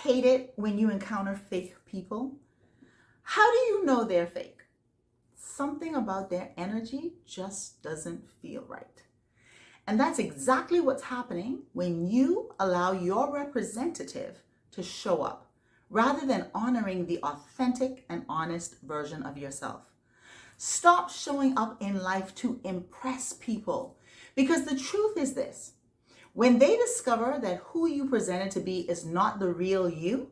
hate it when you encounter fake people? How do you know they're fake? Something about their energy just doesn't feel right. And that's exactly what's happening when you allow your representative to show up, rather than honoring the authentic and honest version of yourself. Stop showing up in life to impress people, because the truth is this: when they discover that who you presented to be is not the real you,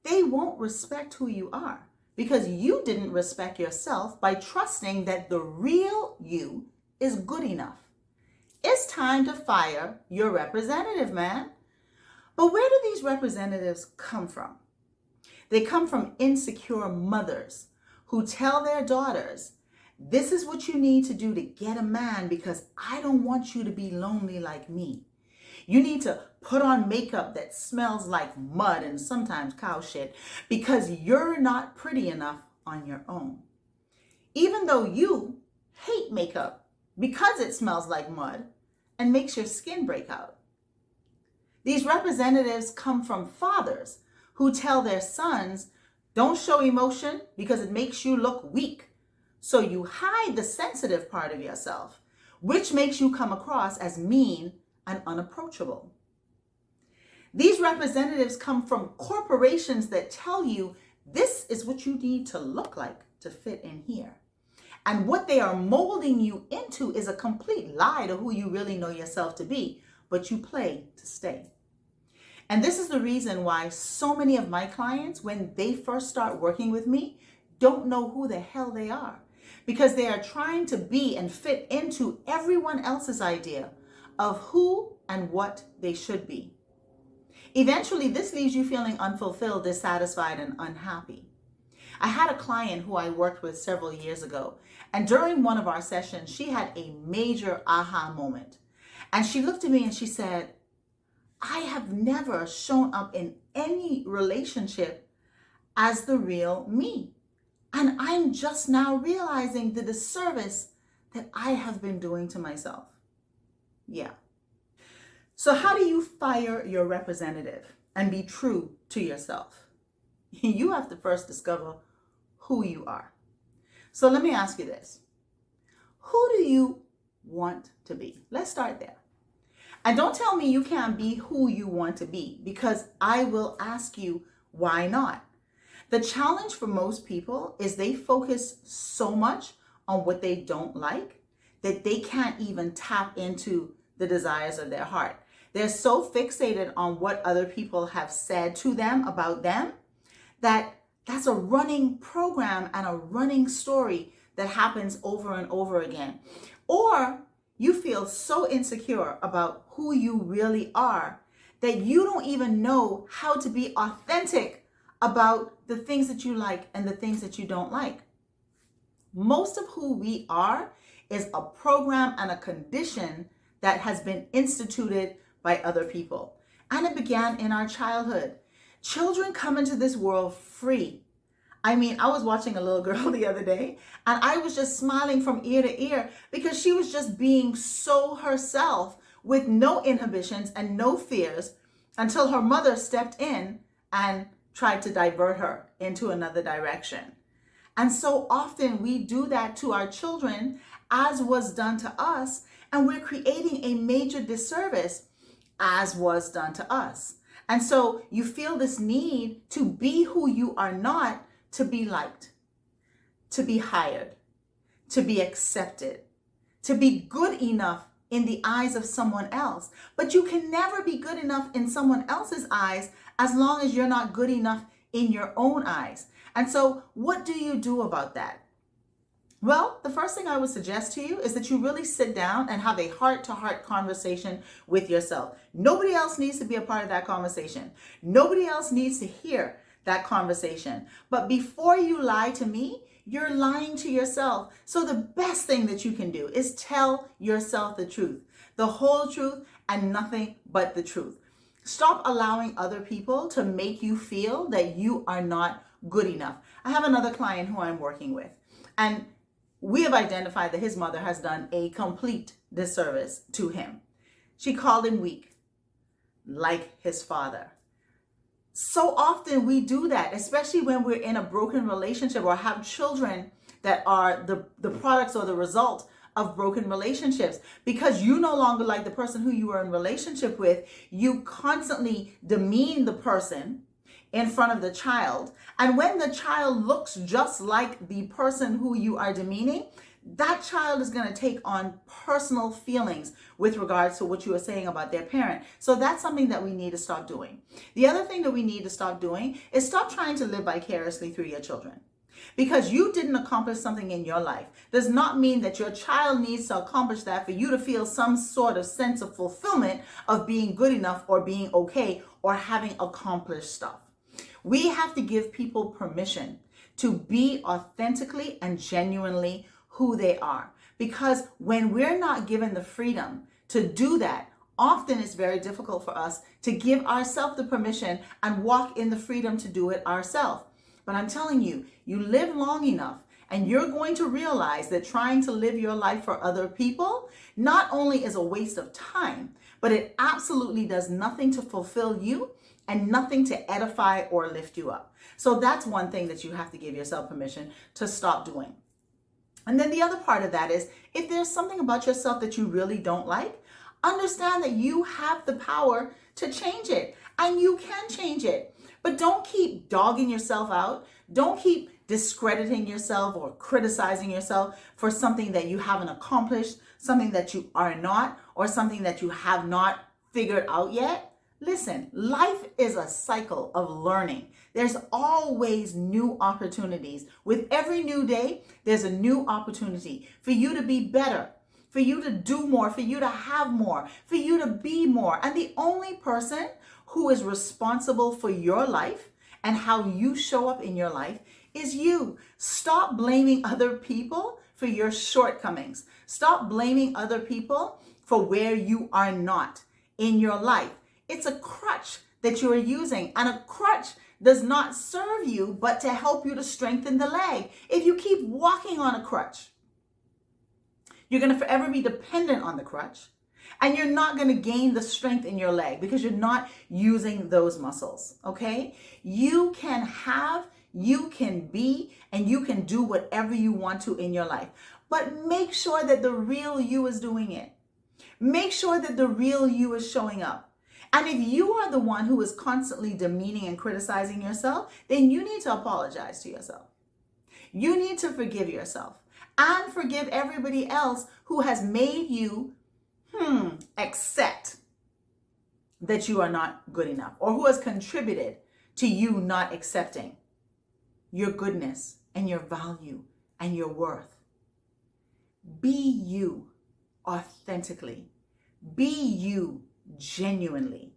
they won't respect who you are, because you didn't respect yourself by trusting that the real you is good enough. It's time to fire your representative, man. But where do these representatives come from? They come from insecure mothers who tell their daughters, this is what you need to do to get a man because I don't want you to be lonely like me. You need to put on makeup that smells like mud and sometimes cow shit because you're not pretty enough on your own. Even though you hate makeup because it smells like mud and makes your skin break out. These representatives come from fathers who tell their sons, don't show emotion because it makes you look weak. So you hide the sensitive part of yourself, which makes you come across as mean and unapproachable. These representatives come from corporations that tell you this is what you need to look like to fit in here. And what they are molding you into is a complete lie to who you really know yourself to be, but you play to stay. And this is the reason why so many of my clients, when they first start working with me, don't know who the hell they are, because they are trying to be and fit into everyone else's idea of who and what they should be. Eventually, this leaves you feeling unfulfilled, dissatisfied, and unhappy. I had a client who I worked with several years ago, and during one of our sessions, she had a major aha moment. And she looked at me and she said, I have never shown up in any relationship as the real me. And I'm just now realizing the disservice that I have been doing to myself. Yeah. So how do you fire your representative and be true to yourself? You have to first discover who you are. So let me ask you this. Who do you want to be? Let's start there. And don't tell me you can't be who you want to be, because I will ask you, why not? The challenge for most people is they focus so much on what they don't like that they can't even tap into the desires of their heart. They're so fixated on what other people have said to them about them that that's a running program and a running story that happens over and over again. Or you feel so insecure about who you really are that you don't even know how to be authentic about the things that you like and the things that you don't like. Most of who we are is a program and a condition that has been instituted by other people. And it began in our childhood. Children come into this world free. I mean, I was watching a little girl the other day and I was just smiling from ear to ear because she was just being so herself with no inhibitions and no fears until her mother stepped in and tried to divert her into another direction. And so often we do that to our children, as was done to us, and we're creating a major disservice, as was done to us. And so you feel this need to be who you are not, to be liked, to be hired, to be accepted, to be good enough in the eyes of someone else. But you can never be good enough in someone else's eyes as long as you're not good enough in your own eyes. And so what do you do about that? Well, the first thing I would suggest to you is that you really sit down and have a heart-to-heart conversation with yourself. Nobody else needs to be a part of that conversation. Nobody else needs to hear that conversation. But before you lie to me, you're lying to yourself. So the best thing that you can do is tell yourself the truth, the whole truth, and nothing but the truth. Stop allowing other people to make you feel that you are not good enough. I have another client who I'm working with, and we have identified that his mother has done a complete disservice to him. She called him weak, like his father. So often we do that, especially when we're in a broken relationship or have children that are the products or the result of broken relationships. Because you no longer like the person who you were in relationship with, you constantly demean the person in front of the child. And when the child looks just like the person who you are demeaning, that child is going to take on personal feelings with regards to what you are saying about their parent. So that's something that we need to stop doing. The other thing that we need to stop doing is stop trying to live vicariously through your children. Because you didn't accomplish something in your life does not mean that your child needs to accomplish that for you to feel some sort of sense of fulfillment of being good enough or being okay or having accomplished stuff. We have to give people permission to be authentically and genuinely who they are. Because when we're not given the freedom to do that, often it's very difficult for us to give ourselves the permission and walk in the freedom to do it ourselves. But I'm telling you, you live long enough and you're going to realize that trying to live your life for other people not only is a waste of time, but it absolutely does nothing to fulfill you and nothing to edify or lift you up. So that's one thing that you have to give yourself permission to stop doing. And then the other part of that is, if there's something about yourself that you really don't like, understand that you have the power to change it, and you can change it. But don't keep dogging yourself out. Don't keep discrediting yourself or criticizing yourself for something that you haven't accomplished, something that you are not, or something that you have not figured out yet. Listen, life is a cycle of learning. There's always new opportunities. With every new day, there's a new opportunity for you to be better, for you to do more, for you to have more, for you to be more. And the only person who is responsible for your life and how you show up in your life is you. Stop blaming other people for your shortcomings. Stop blaming other people for where you are not in your life. It's a crutch that you are using, and a crutch does not serve you but to help you to strengthen the leg. If you keep walking on a crutch, you're going to forever be dependent on the crutch, and you're not going to gain the strength in your leg because you're not using those muscles, okay? You can have, you can be, and you can do whatever you want to in your life. But make sure that the real you is doing it. Make sure that the real you is showing up. And if you are the one who is constantly demeaning and criticizing yourself, then you need to apologize to yourself. You need to forgive yourself and forgive everybody else who has made you accept that you are not good enough, or who has contributed to you not accepting your goodness and your value and your worth. Be you authentically. Be you genuinely.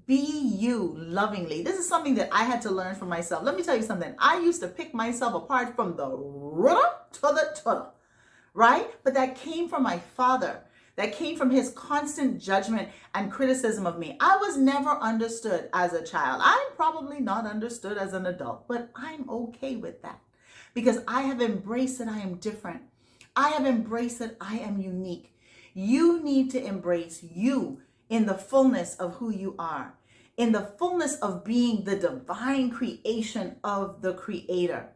Be you lovingly. This is something that I had to learn for myself. Let me tell you something. I used to pick myself apart from the rudder to the tudder, right? But that came from my father. That came from his constant judgment and criticism of me. I was never understood as a child. I'm probably not understood as an adult, but I'm okay with that because I have embraced that I am different. I have embraced that I am unique. You need to embrace you in the fullness of who you are, in the fullness of being the divine creation of the Creator.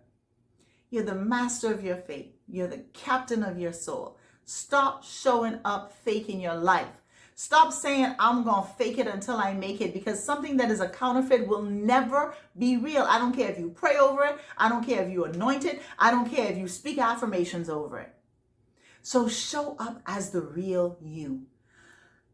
You're the master of your fate. You're the captain of your soul. Stop showing up fake in your life. Stop saying, I'm going to fake it until I make it, because something that is a counterfeit will never be real. I don't care if you pray over it. I don't care if you anoint it. I don't care if you speak affirmations over it. So show up as the real you.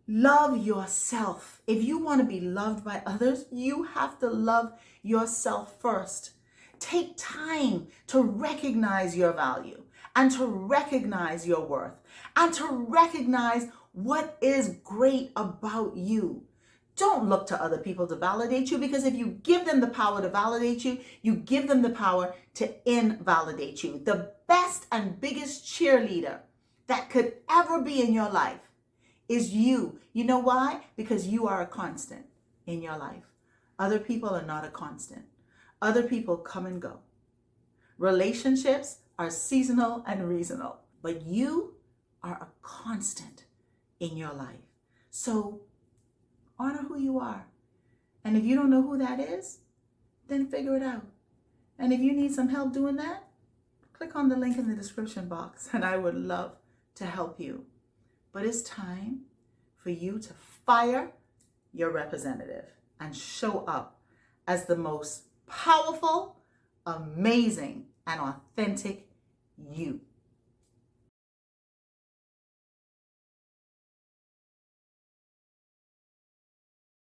Love yourself. If you want to be loved by others, you have to love yourself first. Take time to recognize your value and to recognize your worth and to recognize what is great about you. Don't look to other people to validate you, because if you give them the power to validate you, you give them the power to invalidate you. The best and biggest cheerleader that could ever be in your life is you. You know why? Because you are a constant in your life. Other people are not a constant. Other people come and go. Relationships are seasonal and regional, but you are a constant in your life. So honor who you are And if you don't know who that is, then figure it out. And if you need some help doing that, click on the link in the description box and I would love to help you. But it's time for you to fire your representative and show up as the most powerful, amazing, and authentic you.